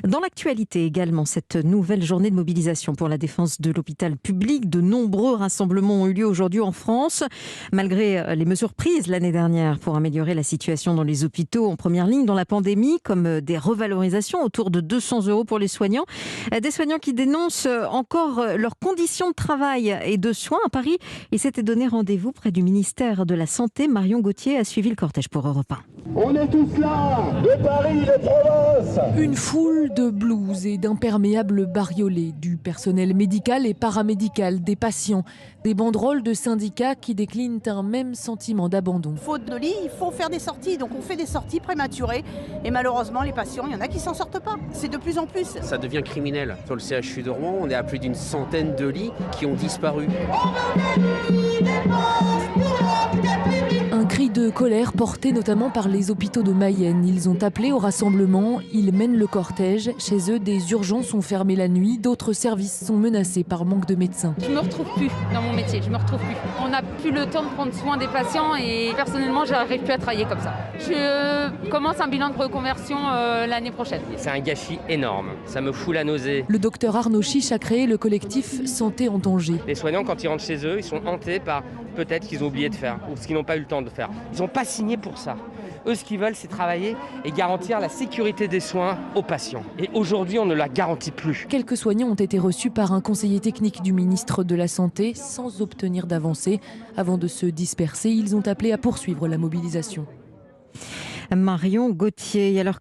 Dans l'actualité également, cette nouvelle journée de mobilisation pour la défense de l'hôpital public. De nombreux rassemblements ont eu lieu aujourd'hui en France. Malgré les mesures prises l'année dernière pour améliorer la situation dans les hôpitaux en première ligne dans la pandémie, comme des revalorisations autour de 200 € pour les soignants. Des soignants qui dénoncent encore leurs conditions de travail et de soins à Paris. Il s'était donné rendez-vous près du ministère de la Santé. Marion Gauthier a suivi le cortège pour Europe 1. On est tous là, de Paris, de Provence. Une foule de blouses et d'imperméables bariolés, du personnel médical et paramédical, des patients, des banderoles de syndicats qui déclinent un même sentiment d'abandon. Faute de lit, il faut faire des sorties, donc on fait des sorties prématurées et malheureusement les patients, il y en a qui s'en sortent pas. C'est de plus en plus. Ça devient criminel. Sur le CHU de Rouen, on est à plus d'une centaine de lits qui ont disparu. Un cri de colère porté notamment par les hôpitaux de Mayenne. Ils ont appelé au rassemblement, ils mènent le cortège. Chez eux, des urgences sont fermées la nuit, d'autres services sont menacés par manque de médecins. Je me retrouve plus dans mon métier, je me retrouve plus. On n'a plus le temps de prendre soin des patients et personnellement, j'arrive plus à travailler comme ça. Je commence un bilan de reconversion l'année prochaine. C'est un gâchis énorme, ça me fout la nausée. Le docteur Arnaud Chiche a créé le collectif Santé en danger. Les soignants, quand ils rentrent chez eux, ils sont hantés par peut-être qu'ils ont oublié de faire ou ce qu'ils n'ont pas eu le temps de faire. Ils n'ont pas signé pour ça. Eux, ce qu'ils veulent, c'est travailler et garantir la sécurité des soins aux patients. Et aujourd'hui, on ne la garantit plus. Quelques soignants ont été reçus par un conseiller technique du ministre de la Santé sans obtenir d'avancée. Avant de se disperser, ils ont appelé à poursuivre la mobilisation. Marion Gauthier. Alors